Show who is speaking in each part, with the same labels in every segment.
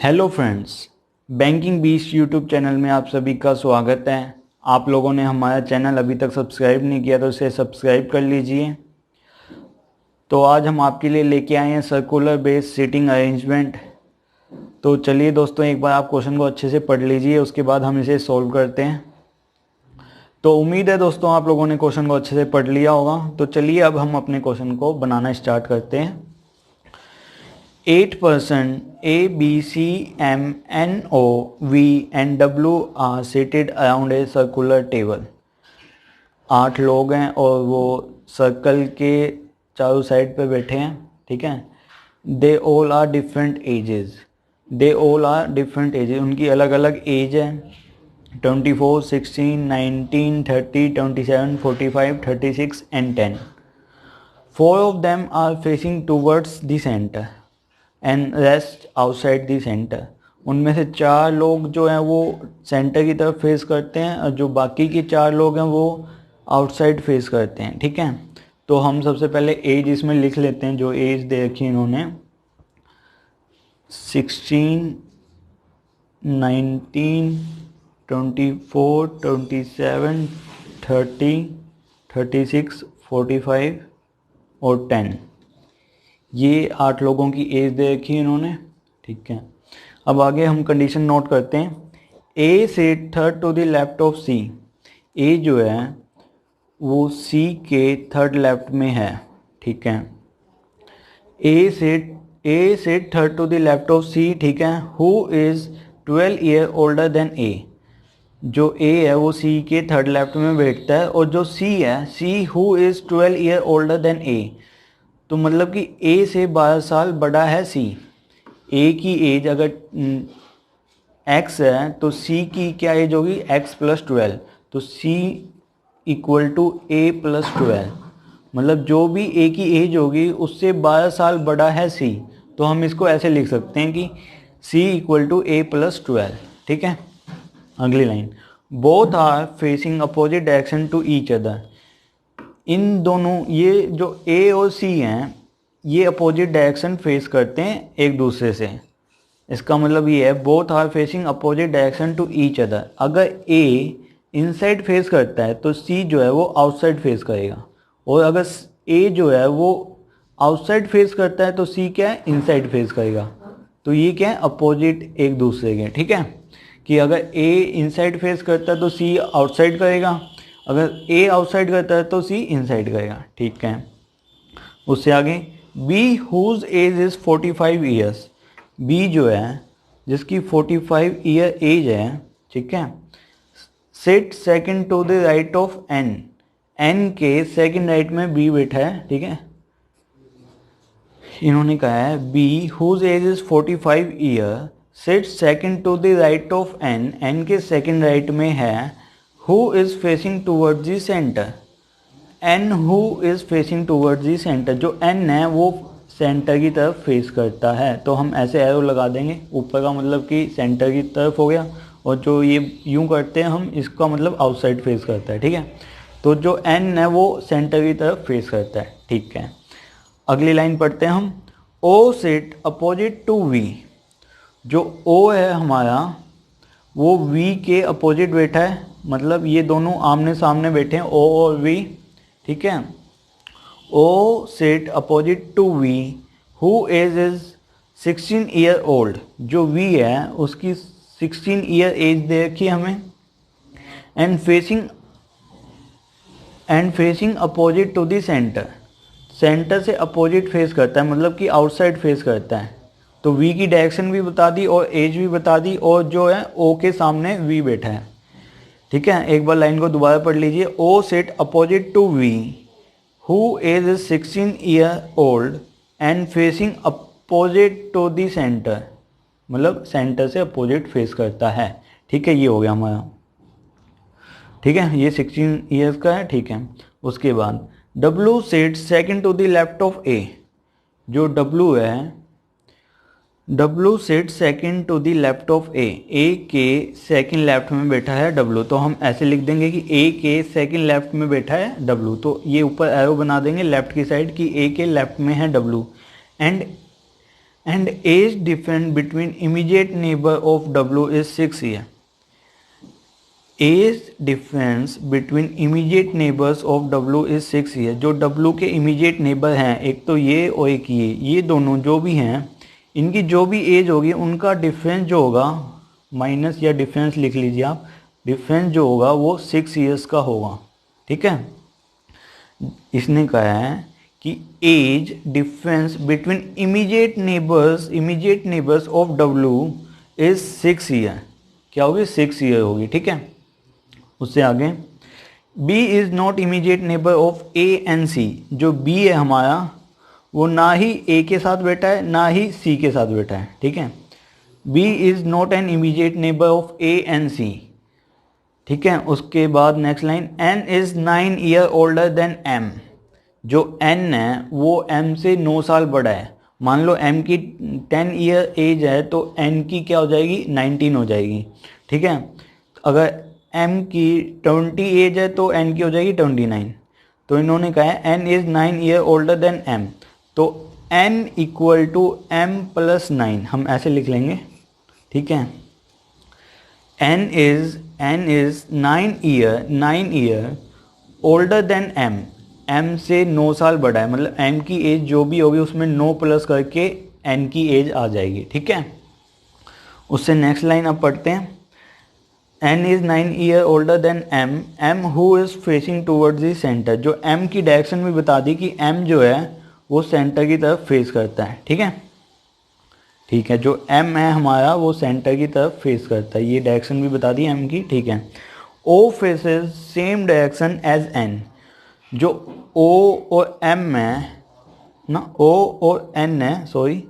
Speaker 1: Hello friends, banking beast YouTube channel में आप सभी का स्वागत है। आप लोगों ने हमारा चैनल अभी तक सब्सक्राइब नहीं किया तो इसे सब्सक्राइब कर लीजिए। तो आज हम आपके लिए लेके आए हैं सर्कुलर बेस्ड सीटिंग अरेंजमेंट। तो चलिए दोस्तों, एक बार आप क्वेश्चन को अच्छे से पढ़ लीजिए, उसके बाद हम इसे सॉल्व करते हैं। तो उम्मीद है दोस्तों आप लोगों ने क्वेश्चन को अच्छे से पढ़ लिया होगा। तो चलिए अब हम अपने क्वेश्चन को बनाना स्टार्ट करते हैं। 8 person A, B, C, M, N, O, V and W are seated around a circular table। 8 लोग हैं और वो सर्कल के चारों साइड पे बैठे हैं, ठीक है। They all are different ages, उनकी अलग अलग एज है। 24, 16, 19, 30, 27, 45, 36 and 10। 4 of them are facing towards the center and rest outside the centre. उनमें से 4 लोग जो हैं वो सेंटर की तरफ फेस करते हैं और जो बाकी के 4 लोग हैं वो आउटसाइड फेस करते हैं, ठीक है। तो हम सबसे पहले एज इसमें लिख लेते हैं। जो एज दे रखी है इन्होंने 16, 19, 24, 27, 30, 36, 45 और 10। ये 8 लोगों की एज दे रखी है इन्होंने, ठीक है। अब आगे हम कंडीशन नोट करते हैं। A seat third to the left of C. A जो है वो सी के थर्ड लेफ्ट में है, ठीक है। A seat third to the left of C, ठीक है। Who is 12 year older than A. जो ए है वो सी के थर्ड लेफ्ट में बैठता है और जो सी है, C who is 12 year older than A, तो मतलब कि ए से 12 साल बड़ा है सी। ए की एज अगर x है तो सी की क्या एज होगी, x + 12। तो c = a + 12, मतलब जो भी a की एज होगी उससे 12 साल बड़ा है c। तो हम इसको ऐसे लिख सकते हैं कि c = a + 12, ठीक है। अगली line, both are facing opposite direction to each other. इन दोनों, ये जो A और C हैं, ये अपोजिट डायरेक्शन फेस करते हैं एक दूसरे से। इसका मतलब ये है both are facing opposite direction to each other. अगर A इनसाइड फेस करता है तो C जो है वो आउटसाइड फेस करेगा, और अगर A जो है वो आउटसाइड फेस करता है तो C क्या है, इनसाइड फेस करेगा। तो ये क्या है, अपोजिट एक दूसरे के, ठीक है। कि अगर A इनसाइड फेस करता है तो C आउटसाइड करेगा, अगर A आउटसाइड करता है तो C इनसाइड करेगा, ठीक है। उससे आगे B whose age is 45 years. B जो है जिसकी 45 ईयर एज है, ठीक है। Sit second to the right of N। N के सेकंड राइट में B बैठा है, ठीक है। इन्होंने कहा है B whose age is 45 year sit second to the right of N। N के सेकंड राइट में है Who is facing towards the center। N who is facing towards the center। जो N है वो सेंटर की तरफ फेस करता है, तो हम ऐसे एरो लगा देंगे। ऊपर का मतलब कि सेंटर की तरफ हो गया, और जो ये यूं करते हैं हम, इसका मतलब आउटसाइड फेस करता है, ठीक है। तो जो N है वो सेंटर की तरफ फेस करता है, ठीक है। अगली लाइन पढ़ते हैं हम। O sit opposite to V। जो O है हमारा वो V के अपोजिट बैठा है, मतलब ये दोनों आमने सामने बैठे हैं, O और V, ठीक है। O sit opposite to V who age is 16 year old. जो V है उसकी 16 ईयर एज दे रखी है हमें। And facing opposite to the centre. Centre से अपोजिट फेस करता है, मतलब कि आउटसाइड फेस करता है। तो V की डायरेक्शन भी बता दी और एज भी बता दी, और जो है O के सामने V बैठा है, ठीक है। एक बार लाइन को दोबारा पढ़ लीजिए। O sit opposite to V who age is 16 year old and facing opposite to the centre, मतलब सेंटर से अपोजिट फेस करता है, ठीक है। ये हो गया हमारा, ठीक है। ये 16 ईयर्स का है, ठीक है। उसके बाद W sit second to the left of A। जो W है, W sit second to the left of A। A के सेकंड लेफ्ट में बैठा है W। तो हम ऐसे लिख देंगे कि A के सेकंड लेफ्ट में बैठा है W। तो ये ऊपर एरो बना देंगे लेफ्ट की साइड कि A के लेफ्ट में है W। And and age difference between immediate neighbour of W is 6 year. Age difference between immediate neighbours of W is 6 year. जो W के इमीडिएट नेबर हैं, एक तो ये और एक ये दोनों जो भी हैं, इनकी जो भी एज होगी उनका डिफरेंस जो होगा, माइनस या डिफरेंस लिख लीजिए आप, डिफरेंस जो होगा वो 6 ईयर्स का होगा। ठीक है, इसने कहा है कि age difference between immediate neighbours of W is 6 year. क्या होगी? 6 ईयर होगी। ठीक है, उससे आगे B is not immediate neighbour of A and C। जो B है हमारा वो ना ही A के साथ बैठा है ना ही C के साथ बैठा है। ठीक है, B is not an immediate neighbour of A and C। ठीक है, उसके बाद next line, N is 9 year older than M। जो N है वो M से 9 साल बड़ा है। मान लो M की 10 ईयर एज है तो N की क्या हो जाएगी? 19 हो जाएगी। ठीक है, अगर M की 20 एज है तो N की हो जाएगी 29। तो इन्होंने कहा है N is 9 year older than M, तो N equal to M plus 9 हम ऐसे लिख लेंगे। ठीक है, N is 9 year older than M। M से 9 साल बड़ा है, मतलब M की एज जो भी होगी उसमें 9 प्लस करके N की एज आ जाएगी। ठीक है, उससे नेक्स्ट लाइन अब पढ़ते हैं। N is 9 year older than M who is facing towards the center। जो M की डायरेक्शन भी बता दी कि M जो है वो सेंटर की तरफ फेस करता है। ठीक है, ठीक है, जो M है हमारा वो सेंटर की तरफ फेस करता है, ये डायरेक्शन भी बता दी M की। ठीक है, O faces same direction as N। जो O और M है ना, O और N है, सॉरी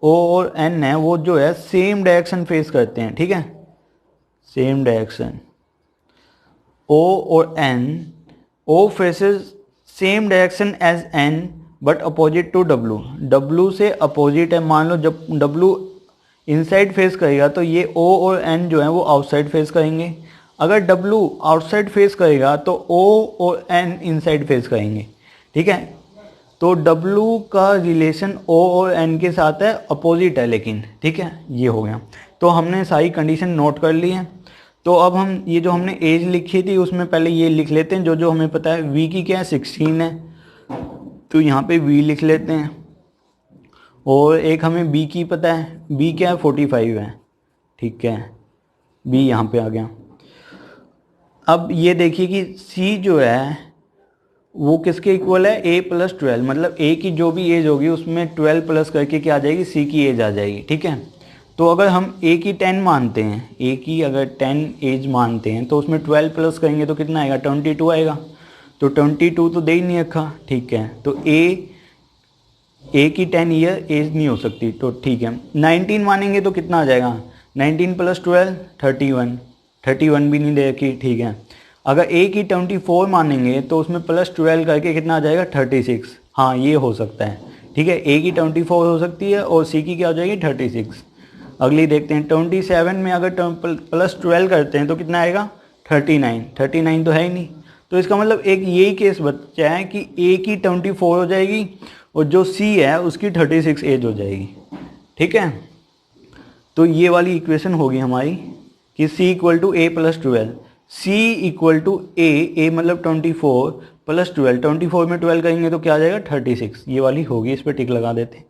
Speaker 1: O और N है, वो जो है सेम डायरेक्शन फेस करते हैं। ठीक है, सेम डायरेक्शन O और N, O faces same direction as N but opposite to W। W से अपोजिट है। मान लो जब W इनसाइड फेस करेगा तो ये O और N जो है वो आउटसाइड फेस करेंगे। अगर W आउटसाइड फेस करेगा तो O और N इनसाइड फेस करेंगे। ठीक है, तो W का रिलेशन O और N के साथ है, अपोजिट है लेकिन। ठीक है, ये हो गया। तो हमने सारी कंडीशन नोट कर ली है। तो अब हम ये जो हमने एज लिखी थी उसमें पहले ये लिख लेते हैं जो जो हमें पता है। V की क्या है? 16 है, तो यहाँ पे V लिख लेते हैं। और एक हमें B की पता है, B क्या है? 45 है। ठीक है, B यहाँ पे आ गया। अब ये देखिए कि C जो है वो किसके इक्वल है? A प्लस 12, मतलब A की जो भी एज होगी उसमें 12 प्लस करके क्या आ जाएगी? C की एज आ जाएगी। ठीक है, तो अगर हम A की 10 मानते हैं, A की अगर 10 एज मानते हैं तो उसमें 12 प्लस करेंगे तो कितना आएगा? 22 आएगा। तो 22 तो दे ही नहीं रखा। ठीक है, तो A की 10 ईयर एज नहीं हो सकती, तो ठीक है। 19 मानेंगे तो कितना आ जाएगा? 19 प्लस 12 31, 31 भी नहीं दे रखी। ठीक है, अगर A की 24 मानेंगे तो उसमें प्लस 12 करके कितना आ जाएगा? 36। हाँ, ये हो सकता है। ठीक है, A की 24 हो सकती है और C की क्या हो जाएगी? 36। अगली देखते हैं, 27 में अगर प्लस 12 करते हैं तो कितना आएगा? 39। 39 तो है ही नहीं, तो इसका मतलब एक यही केस बचा है कि A की 24 हो जाएगी और जो C है उसकी 36 एज हो जाएगी। ठीक है, तो ये वाली इक्वेशन होगी हमारी कि C equal to A plus 12, C equal to A मतलब 24 प्लस 12, 24 में 12 करेंगे तो क्या आ जाएगा? 36। ये वाली होगी, इस पर टिक लगा देते हैं।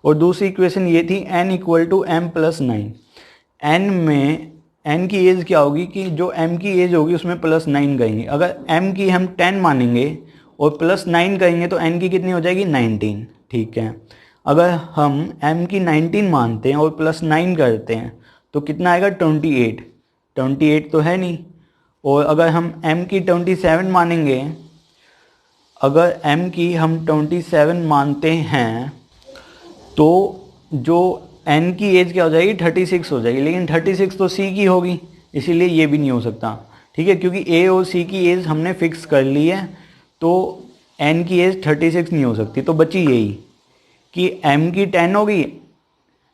Speaker 1: और दूसरी इक्वेशन ये थी N equal to M plus 9। N में N की एज क्या होगी कि जो M की एज होगी उसमें प्लस 9 करेंगे। अगर M की हम 10 मानेंगे और प्लस 9 करेंगे तो N की कितनी हो जाएगी? 19। ठीक है, अगर हम M की 19 मानते हैं और प्लस 9 करते हैं तो कितना आएगा? 28। 28 तो है नहीं। और अगर हम M की 27 मानेंगे, अगर M की हम 27 मानते हैं तो जो N की एज क्या हो जाएगी? 36 हो जाएगी, लेकिन 36 तो C की होगी, इसीलिए ये भी नहीं हो सकता। ठीक है, क्योंकि A और C की एज हमने फिक्स कर ली है, तो N की एज 36 नहीं हो सकती। तो बची यही कि M की 10 होगी,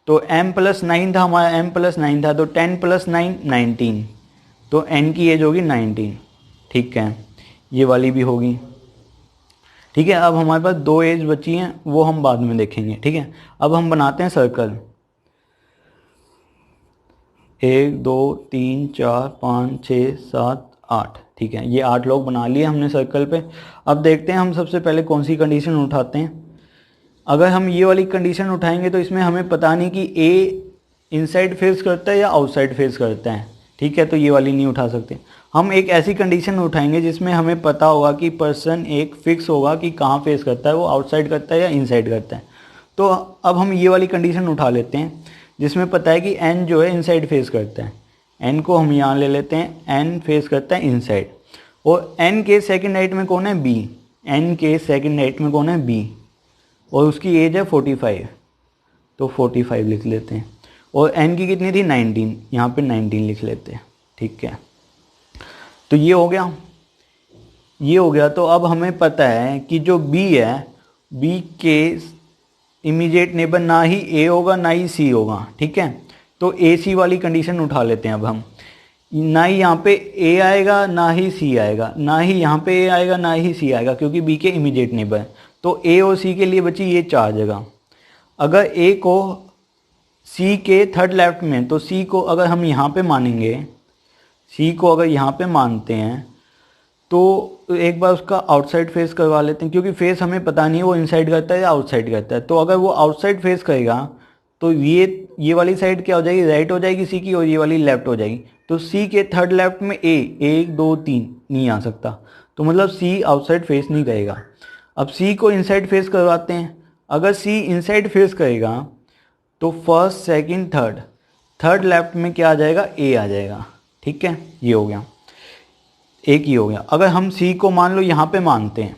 Speaker 1: तो M प्लस 9 था हमारा, M प्लस 9 था, तो 10 प्लस 9 19, तो N की एज होगी 19। ठीक है, ये वाली भी होगी। ठीक है, अब हमारे पास 2 एज बची हैं, वो हम बाद में देखेंगे। ठीक है, अब हम बनाते हैं सर्कल। 1 2 3 4 5 6 7 8। ठीक है, ये 8 लोग बना लिए हमने सर्कल पे। अब देखते हैं हम सबसे पहले कौन सी कंडीशन उठाते हैं। अगर हम ये वाली कंडीशन उठाएंगे तो इसमें हमें पता नहीं कि ए इनसाइड फेस करता है या आउटसाइड फेस करता है। ठीक है, तो ये वाली नहीं उठा सकते। हम एक ऐसी कंडीशन उठाएंगे जिसमें हमें पता होगा कि पर्सन एक फिक्स होगा कि कहाँ फेस करता है, वो आउटसाइड करता है या इनसाइड करता है। तो अब हम ये वाली कंडीशन उठा लेते हैं जिसमें पता है कि एन जो है इनसाइड फेस करता है। एन को हम यहाँ ले लेते हैं, एन फेस करता है इनसाइड। और एन के सेकेंड राइट में कौन है, बी। एन के सेकेंड राइट में कौन है, बी, और उसकी एज है 45, तो 45 लिख लेते हैं। और एन की कितनी थी, 19, यहाँ पे 19 लिख लेते हैं। ठीक है, तो ये हो गया, ये हो गया। तो अब हमें पता है कि जो बी है, बी के इमीडिएट नेबर ना ही ए होगा ना ही सी होगा। ठीक है, तो ए सी वाली कंडीशन उठा लेते हैं अब हम। ना ही यहाँ पे ए आएगा ना ही सी आएगा, ना ही यहाँ पे ए आएगा ना ही सी आएगा, क्योंकि बी के इमीडिएट नेबर है। तो ए और सी के लिए बची ये 4 जगह। अगर ए को सी के थर्ड लेफ्ट में, तो सी को अगर हम यहाँ पे मानेंगे, सी को अगर यहाँ पे मानते हैं तो एक बार उसका आउटसाइड फेस करवा लेते हैं, क्योंकि फेस हमें पता नहीं है वो इनसाइड करता है या आउटसाइड करता है। तो अगर वो आउटसाइड फेस करेगा तो ये वाली साइड क्या हो जाएगी, राइट हो जाएगी सी की, और ये वाली लेफ्ट हो जाएगी। तो सी के थर्ड लेफ्ट में ए 1 2 3 नहीं आ सकता, तो मतलब सी आउटसाइड फेस नहीं करेगा। अब सी को इनसाइड फेस करवाते हैं। अगर सी इनसाइड फेस करेगा तो फर्स्ट सेकंड थर्ड लेफ्ट में क्या आ जाएगा, ए आ जाएगा। ठीक है, ये हो गया, एक ही हो गया। अगर हम सी को मान लो यहाँ पे मानते हैं,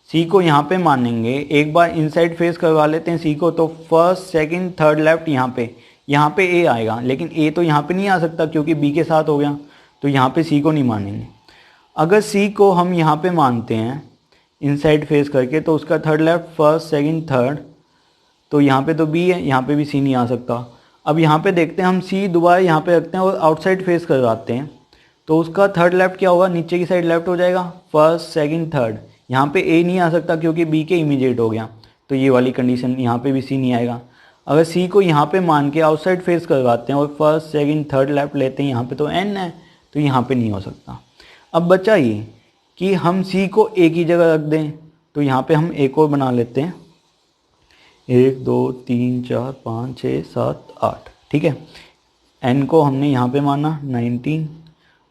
Speaker 1: सी को यहाँ पे मानेंगे, एक बार इनसाइड फेस करवा लेते हैं सी को, तो फर्स्ट सेकंड थर्ड लेफ्ट यहाँ पे ए आएगा, लेकिन ए तो यहाँ पे नहीं आ सकता क्योंकि बी के साथ हो गया, तो यहाँ पे सी को नहीं मानेंगे। अगर सी को हम यहाँ पे मानते हैं इनसाइड फेस करके, तो उसका third left first second third, तो यहाँ पे तो बी है, यहाँ पे भी सी नहीं आ सकता। अब यहाँ पे देखते हैं हम, सी दोबारा यहाँ पे रखते हैं और आउटसाइड फेस करवाते हैं, तो उसका थर्ड लेफ्ट क्या होगा, नीचे की साइड लेफ्ट हो जाएगा, फर्स्ट सेकंड थर्ड। यहाँ पे ए नहीं आ सकता क्योंकि बी के इमीडिएट हो गया, तो ये वाली कंडीशन, यहाँ पे भी सी नहीं आएगा। अगर सी को यहाँ पे मान के आउटसाइड फेस करवाते हैं और फर्स्ट सेकंड थर्ड लेफ्ट लेते हैं, यहाँ पे तो एन है, तो यहाँ पे नहीं हो सकता। अब बचा ये कि हम सी को ए की जगह रख दें, तो यहाँ पे हम एक और बना लेते हैं, 1 2 3 4 5 6 7 8। ठीक है, एन को हमने यहाँ पे माना 19,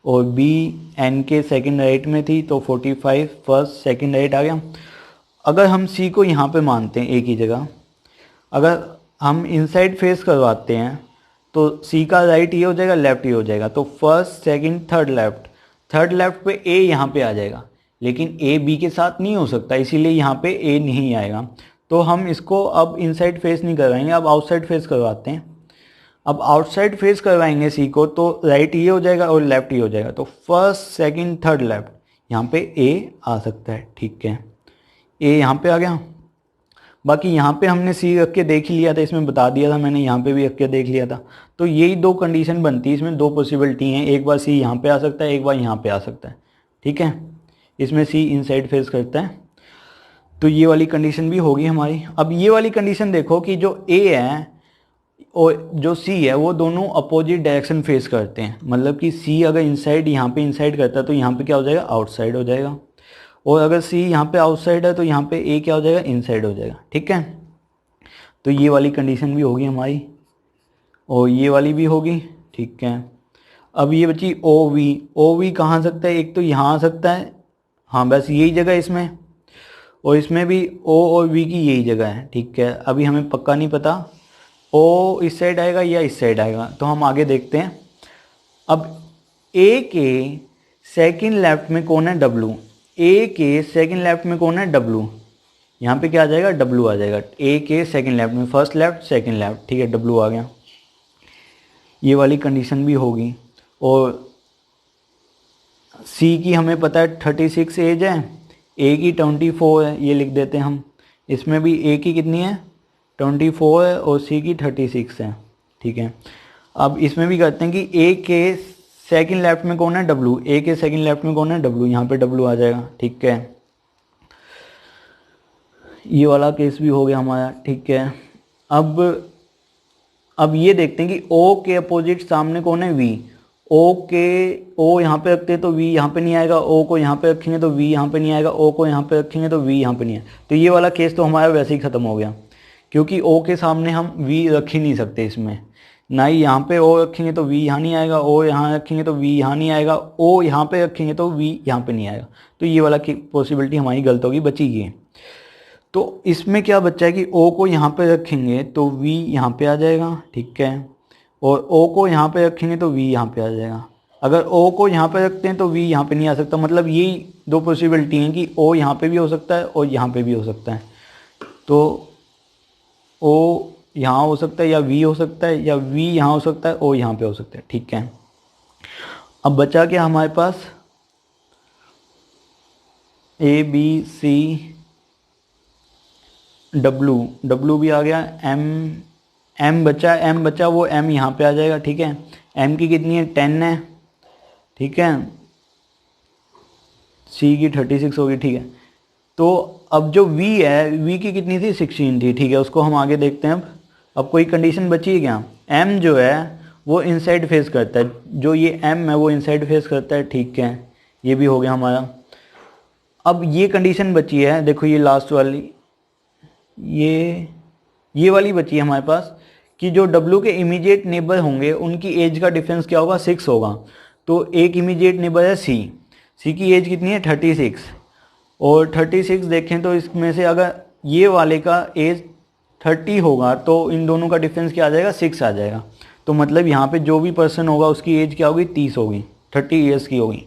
Speaker 1: और बी एन के सेकंड राइट में थी तो 45 फर्स्ट सेकंड राइट आ गया। अगर हम सी को यहाँ पे मानते हैं ए की जगह, अगर हम इनसाइड फेस करवाते हैं तो सी का राइट ये हो जाएगा, लेफ्ट ये हो जाएगा, तो फर्स्ट सेकंड थर्ड लेफ्ट पे ए यहाँ पे आ जाएगा, लेकिन ए बी के साथ नहीं हो सकता, इसीलिए यहाँ पे ए नहीं आएगा। तो हम इसको अब इनसाइड फेस नहीं करवाएंगे, अब आउटसाइड फेस करवाते हैं। अब आउटसाइड फेस करवाएंगे सी को, तो राइट ये हो जाएगा और लेफ्ट ये हो जाएगा, तो फर्स्ट सेकंड थर्ड लेफ्ट, यहाँ पे ए आ सकता है। ठीक है, ए यहाँ पे आ गया। बाकी यहाँ पे हमने सी रख के देख ही लिया था, इसमें बता दिया था मैंने, यहाँ पे भी रख के देख लिया था। तो यही 2 कंडीशन बनती है, इसमें 2 पॉसिबिलिटी हैं, एक बार सी यहाँ पे आ सकता है, एक बार यहाँ पे आ सकता है। ठीक है, इसमें सी इनसाइड फेस करता है, तो ये वाली कंडीशन भी होगी हमारी। अब ये वाली कंडीशन देखो कि जो ए है और जो सी है वो दोनों अपोजिट डायरेक्शन फेस करते हैं, मतलब कि सी अगर इनसाइड यहाँ पे इनसाइड करता है तो यहाँ पे क्या हो जाएगा, आउटसाइड हो जाएगा, और अगर सी यहाँ पे आउटसाइड है तो यहाँ पे ए क्या हो जाएगा, इनसाइड हो जाएगा। ठीक है, तो ये वाली कंडीशन भी होगी हमारी, और ये वाली भी होगी। ठीक है, अब ये बची ओ वी कहाँ आ सकता है, एक तो यहाँ आ सकता है, हाँ बस यही जगह इसमें, और इसमें भी ओ और वी की यही जगह है। ठीक है, अभी हमें पक्का नहीं पता ओ इस साइड आएगा या इस साइड आएगा, तो हम आगे देखते हैं। अब ए के सेकंड लेफ्ट में कौन है, डब्लू। ए के सेकंड लेफ्ट में कौन है, डब्लू। यहाँ पे क्या आ जाएगा, डब्लू आ जाएगा ए के सेकंड लेफ्ट में, फर्स्ट लेफ्ट सेकंड लेफ्ट। ठीक है, डब्लू आ गया, ये वाली कंडीशन भी होगी। और सी की हमें पता है 36 एज है, ए की 24 है, ये लिख देते हैं हम। इसमें भी ए की कितनी है, 24 है, और सी की 36 है। ठीक है, अब इसमें भी करते हैं कि ए के सेकंड लेफ्ट में कौन है, डब्लू। ए के सेकंड लेफ्ट में कौन है, डब्लू, यहाँ पे डब्लू आ जाएगा। ठीक है, ये वाला केस भी हो गया हमारा, ठीक है। अब ये देखते हैं कि ओ के अपोजिट सामने कौन है, वी। ओ यहाँ पे रखते हैं तो वी यहाँ पे नहीं आएगा, ओ को यहाँ पे रखेंगे तो वी यहाँ पे नहीं आएगा, ओ को यहाँ पे रखेंगे तो वी यहाँ पे नहीं आएगा। तो ये वाला केस तो हमारा वैसे ही ख़त्म हो गया, क्योंकि ओ के सामने हम वी रख ही नहीं सकते इसमें। ना ही यहाँ पे ओ रखेंगे तो वी यहाँ नहीं आएगा, ओ यहाँ रखेंगे तो वी यहाँ नहीं आएगा, ओ यहाँ पे रखेंगे तो वी यहाँ पे नहीं आएगा। तो ये वाला पॉसिबिलिटी हमारी गलत होगी, बची ये। तो इसमें क्या बच्चा है कि ओ को यहाँ पे रखेंगे तो वी यहाँ पे आ जाएगा, ठीक है। और ओ को यहाँ पे रखेंगे तो वी यहाँ पे आ जाएगा। अगर ओ को यहाँ पे रखते हैं तो वी यहाँ पे नहीं आ सकता। मतलब यही दो पॉसिबिलिटी हैं कि ओ यहाँ पे भी हो सकता है और यहाँ पे भी हो सकता है। तो ओ यहाँ हो सकता है या वी हो सकता है, या वी यहाँ हो सकता है, ओ यहाँ पे हो सकता है, ठीक है। अब बचा क्या हमारे पास, ए बी सी डब्लू भी आ गया, एम बचा वो एम यहाँ पे आ जाएगा, ठीक है। एम की कितनी है, 10 है, ठीक है। सी की 36 होगी, ठीक है। तो अब जो वी है, वी की कितनी थी, 16 थी, ठीक है। उसको हम आगे देखते हैं। अब कोई कंडीशन बची है क्या, एम जो है वो इनसाइड फेस करता है, जो ये एम है वो इनसाइड फेस करता है, ठीक है। ये भी हो गया हमारा। अब ये कंडीशन बची है, देखो ये लास्ट वाली, ये वाली बची है हमारे पास, कि जो W के इमीडिएट नेबर होंगे उनकी एज का डिफरेंस क्या होगा, 6 होगा। तो एक इमीडिएट नेबर है सी की एज कितनी है, 36। और 36 देखें तो इसमें से अगर ये वाले का एज 30 होगा तो इन दोनों का डिफरेंस क्या आ जाएगा, 6 आ जाएगा। तो मतलब यहाँ पे जो भी पर्सन होगा उसकी एज क्या होगी, 30 होगी, 30 ईयर्स की होगी।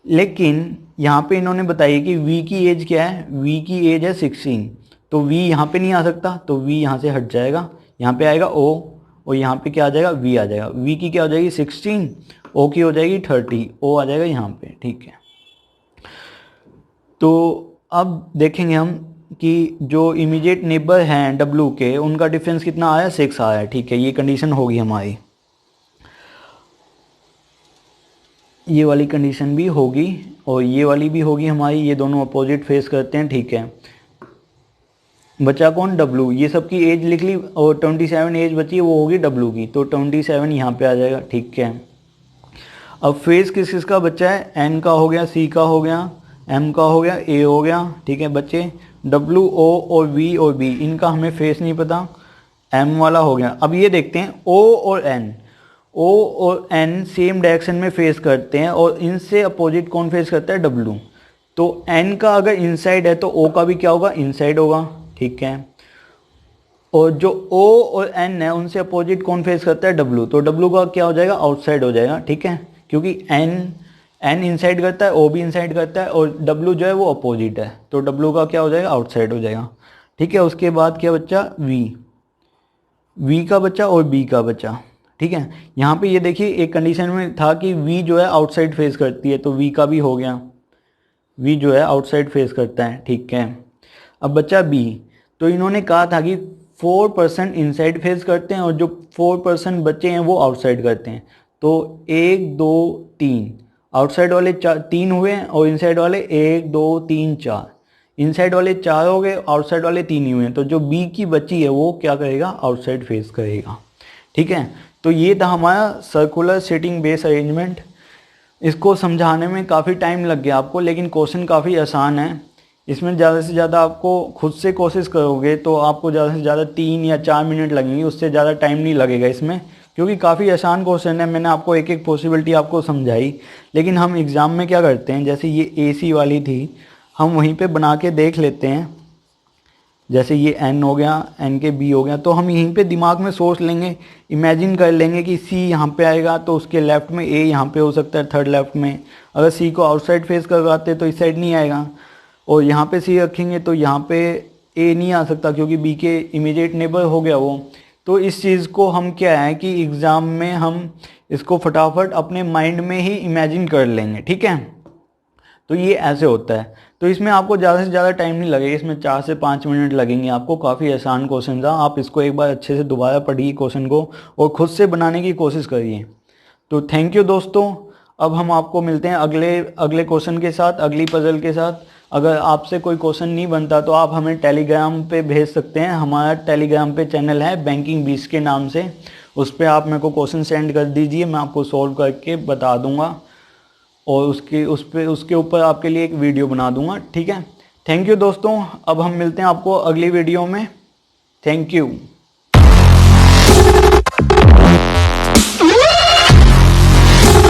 Speaker 1: लेकिन यहाँ पे इन्होंने बताई कि V की एज क्या है, V की एज है 16। तो V यहाँ पे नहीं आ सकता, तो V यहाँ से हट जाएगा, यहाँ पे आएगा O, और यहाँ पे क्या आ जाएगा, V आ जाएगा। V की क्या हो जाएगी, 16, O की हो जाएगी 30, O आ जाएगा यहाँ पे, ठीक है। तो अब देखेंगे हम कि जो इमीडिएट नेबर हैं W के, उनका डिफरेंस कितना आया, 6 आया, ठीक है। ये कंडीशन होगी हमारी, ये वाली कंडीशन भी होगी और ये वाली भी होगी हमारी। ये दोनों अपोजिट फेस करते हैं, ठीक है। बचा कौन, W। ये सब की एज लिख ली और 27 एज बची है, वो होगी W की। तो 27 यहाँ पे आ जाएगा, ठीक है। अब फेस किस किस का बचा है, N का हो गया, C का हो गया, M का हो गया, A हो गया, ठीक है। बच्चे W, O और V और B, इनका हमें फेस नहीं पता, M वाला हो गया। अब ये देखते हैं O और N सेम डायरेक्शन में फेस करते हैं और इनसे अपोजिट कौन फेस करता है, W। तो N का अगर इनसाइड है तो O का भी क्या होगा, इनसाइड होगा, ठीक है। और जो O और N है उनसे अपोजिट कौन फेस करता है, W। तो W का क्या हो जाएगा, आउटसाइड हो जाएगा, ठीक है। क्योंकि N इनसाइड करता है, O भी इनसाइड करता है, और W जो है वो अपोजिट है, तो W का क्या हो जाएगा, आउटसाइड हो जाएगा, ठीक है। उसके बाद क्या बचा, V का बचा और B का बचा, ठीक है। यहाँ पे ये देखिए एक कंडीशन में था कि V जो है आउटसाइड फेस करती है, तो V का भी हो गया, V जो है आउटसाइड फेस करता है, ठीक है। अब बचा B। तो इन्होंने कहा था कि 4% इनसाइड फेस करते हैं और जो 4% बचे हैं वो आउटसाइड करते हैं। तो 1 2 3 आउटसाइड वाले 3 हुए और इनसाइड वाले 1 2 3 4, इनसाइड वाले 4 हो गए, आउटसाइड वाले 3 ही हुए हैं। तो जो B की बची है वो क्या करेगा, आउटसाइड फेस करेगा, ठीक है। तो ये था हमारा सर्कुलर सीटिंग बेस अरेंजमेंट। इसको समझाने में काफ़ी टाइम लग गया आपको, लेकिन क्वेश्चन काफ़ी आसान है। इसमें ज़्यादा से ज़्यादा आपको खुद से कोशिश करोगे तो आपको ज़्यादा से ज़्यादा 3 या 4 मिनट लगेंगे, उससे ज़्यादा टाइम नहीं लगेगा इसमें, क्योंकि काफ़ी आसान क्वेश्चन है। मैंने आपको एक एक पॉसिबिलिटी आपको समझाई, लेकिन हम एग्ज़ाम में क्या करते हैं, जैसे ये AC वाली थी, हम वहीं पे बना के देख लेते हैं। जैसे ये N हो गया, N के B हो गया, तो हम यहीं पे दिमाग में सोच लेंगे, इमेजिन कर लेंगे कि C यहाँ पे आएगा तो उसके लेफ़्ट में A यहाँ पे हो सकता है, थर्ड लेफ़्ट में। अगर C को आउटसाइड फेस करवाते तो इस साइड नहीं आएगा, और यहाँ पे C रखेंगे तो यहाँ पे A नहीं आ सकता क्योंकि B के इमीडिएट नेबर हो गया वो। तो इस चीज़ को हम क्या है कि एग्ज़ाम में हम इसको फटाफट अपने माइंड में ही इमेजिन कर लेंगे, ठीक है। तो ये ऐसे होता है। तो इसमें आपको ज़्यादा से ज़्यादा टाइम नहीं लगेगा, इसमें 4 से 5 मिनट लगेंगे आपको। काफ़ी आसान क्वेश्चन था, आप इसको एक बार अच्छे से दोबारा पढ़िए क्वेश्चन को और ख़ुद से बनाने की कोशिश करिए। तो थैंक यू दोस्तों। अब हम आपको मिलते हैं अगले क्वेश्चन के साथ, अगली पजल के साथ। अगर आपसे कोई क्वेश्चन नहीं बनता तो आप हमें टेलीग्राम पे भेज सकते हैं। हमारा टेलीग्राम पे चैनल है बैंकिंग 20 के नाम से, उस पर आप मेरे को क्वेश्चन सेंड कर दीजिए, मैं आपको सॉल्व करके बता दूंगा और उसके ऊपर आपके लिए एक वीडियो बना दूंगा। ठीक है, थैंक यू दोस्तों। अब हम मिलते हैं आपको अगली वीडियो में। Thank you.